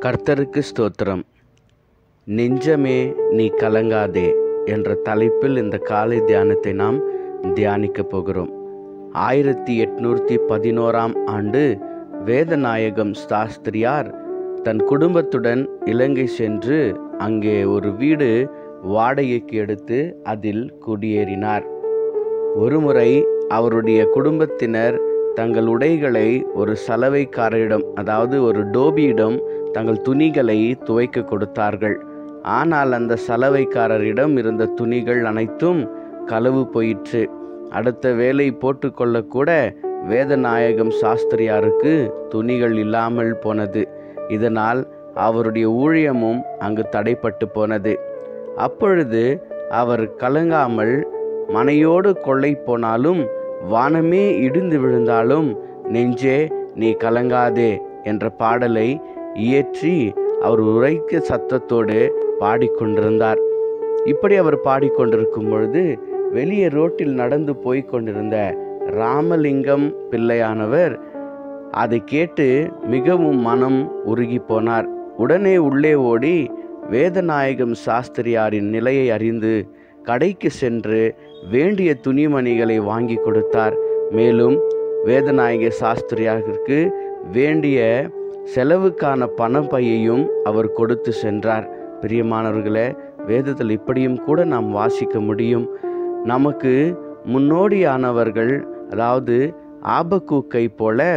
கர்த்தருக்கு ஸ்தோத்திரம். நெஞ்சமே நீ கலங்காதே என்ற தலைப்பில் இந்த காலை தியானத்தை நாம் தியானிக்க போகிறோம். 1811 ஆண்டு வேதநாயகம் சாஸ்திரியார் தன் குடும்பத்துடன் இலங்கை சென்று அங்கே ஒரு வீடு வாடகைக்கு எடுத்து அதில் குடியேறினார். ஒருமுறை அவருடைய குடும்பத்தினர் தங்கள் உடைகளை ஒரு சலவைக்காரரிடம், அதாவது ஒரு டோபியிடம் தங்கள் துணிகளை துவைக்க கொடுத்தார்கள். ஆனால் அந்த சலவைக்காரரிடம் இருந்த துணிகள் அனைத்தும் களவு போயிற்று. அடுத்த வேலை போட்டுக்கொள்ளக்கூட வேதநாயகம் சாஸ்திரியாருக்கு துணிகள் இல்லாமல் போனது. இதனால் அவருடைய ஊழியமும் அங்கு தடைப்பட்டு போனது. அப்பொழுது அவர் கலங்காமல், மனையோடு கொள்ளை போனாலும் வானமே இடிந்து விழுந்தாலும் நெஞ்சே நீ கலங்காதே என்ற பாடலை இயற்றி அவர் உரைக்க சத்தத்தோடு பாடிக்கொண்டிருந்தார். இப்படி அவர் பாடிக்கொண்டிருக்கும் பொழுது வெளியே ரோட்டில் நடந்து போய் கொண்டிருந்த ராமலிங்கம் பிள்ளையானவர் அதை கேட்டு மிகவும் மனம் உருகி போனார். உடனே உள்ளே ஓடி வேதநாயகம் சாஸ்திரியாரின் நிலையை அறிந்து கடைக்கு சென்று வேண்டிய துணிமணிகளை வாங்கி கொடுத்தார். மேலும் வேதநாயக சாஸ்திரியாருக்கு வேண்டிய செலவுக்கான பணப்பையையும் அவர் கொடுத்து சென்றார். பிரியமானவர்களே, வேதத்தில் இப்படியும் கூட நாம் வாசிக்க முடியும். நமக்கு முன்னோடியானவர்கள், அதாவது ஆபக்கூக்கை போல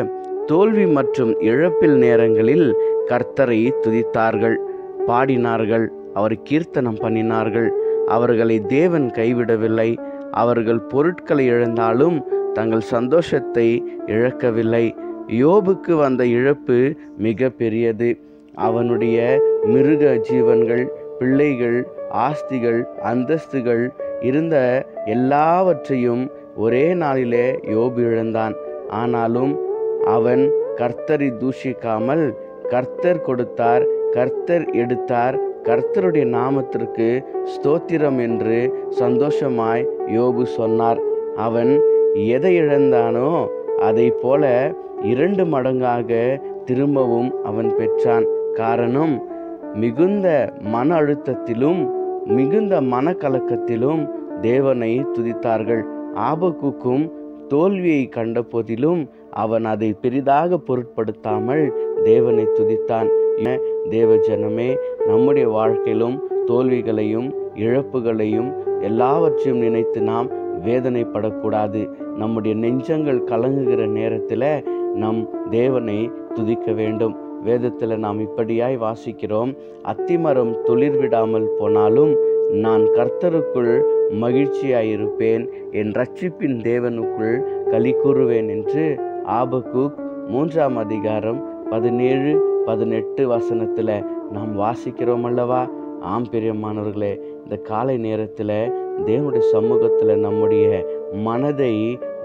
தோல்வி மற்றும் இழப்பில் நேரங்களில் கர்த்தரை துதித்தார்கள், பாடினார்கள், அவர் கீர்த்தனம் பண்ணினார்கள். அவர்களை தேவன் கைவிடவில்லை. அவர்கள் பொருட்களை இழந்தாலும் தங்கள் சந்தோஷத்தை இழக்கவில்லை. யோபுக்கு வந்த இழப்பு மிக பெரியது. அவனுடைய மிருக ஜீவன்கள், பிள்ளைகள், ஆஸ்திகள், அந்தஸ்துகள் இருந்த எல்லாவற்றையும் ஒரே நாளிலே யோபு இழந்தான். ஆனாலும் அவன் கர்த்தரை தூஷிக்காமல், கர்த்தர் கொடுத்தார், கர்த்தர் எடுத்தார், கர்த்தருடைய நாமத்திற்கு ஸ்தோத்திரம் என்று சந்தோஷமாய் யோபு சொன்னார். அவன் எதை இழந்தானோ அதை போல 2 மடங்காக திரும்பவும் அவன் பெற்றான். காரணம், மிகுந்த மன அழுத்தத்திலும் மிகுந்த மனக்கலக்கத்திலும் தேவனை துதித்தார்கள். ஆபக்கூக்கும் தோல்வியை கண்ட போதிலும் அவன் அதை பெரிதாக பொருட்படுத்தாமல் தேவனை துதித்தான். தேவ ஜனமே, நம்முடைய வாழ்க்கையிலும் தோல்விகளையும் இழப்புகளையும் எல்லாவற்றையும் நினைத்து நாம் வேதனைப்படக்கூடாது. நம்முடைய நெஞ்சங்கள் கலங்குகிற நேரத்தில் நம் தேவனை துதிக்க வேண்டும். வேதத்தில் நாம் இப்படியாய் வாசிக்கிறோம், அத்திமரம் துளிர் விடாமல் போனாலும் நான் கர்த்தருக்குள் மகிழ்ச்சியாயிருப்பேன், என் இரட்சிப்பின் தேவனுக்குள் களி கூறுவேன் என்று ஆபக்கூக் 3 அதிகாரம் 17-18 வசனத்தில் நாம் வாசிக்கிறோம் அல்லவா? ஆம் பிரியமானவர்களே, இந்த காலை நேரத்தில் தேவனுடைய சமூகத்தில் நம்முடைய மனதை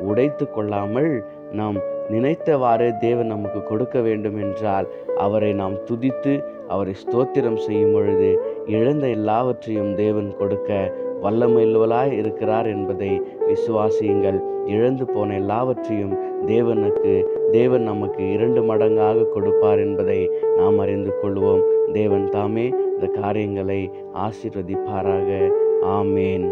உடைத்து கொள்ளாமல் நாம் நினைத்தவாறு தேவன் நமக்கு கொடுக்க வேண்டும் என்றால் அவரை நாம் துதித்து அவரை ஸ்தோத்திரம் செய்யும் பொழுது இழந்த எல்லாவற்றையும் தேவன் கொடுக்க வல்லமையுள்ளவராய் இருக்கிறார் என்பதை விசுவாசியுங்கள். இழந்து போன எல்லாவற்றையும் தேவன் நமக்கு 2 மடங்காக கொடுப்பார் என்பதை நாம் அறிந்து கொள்வோம். தேவன் தாமே இந்த காரியங்களை ஆசீர்வதிப்பாராக. ஆமேன்.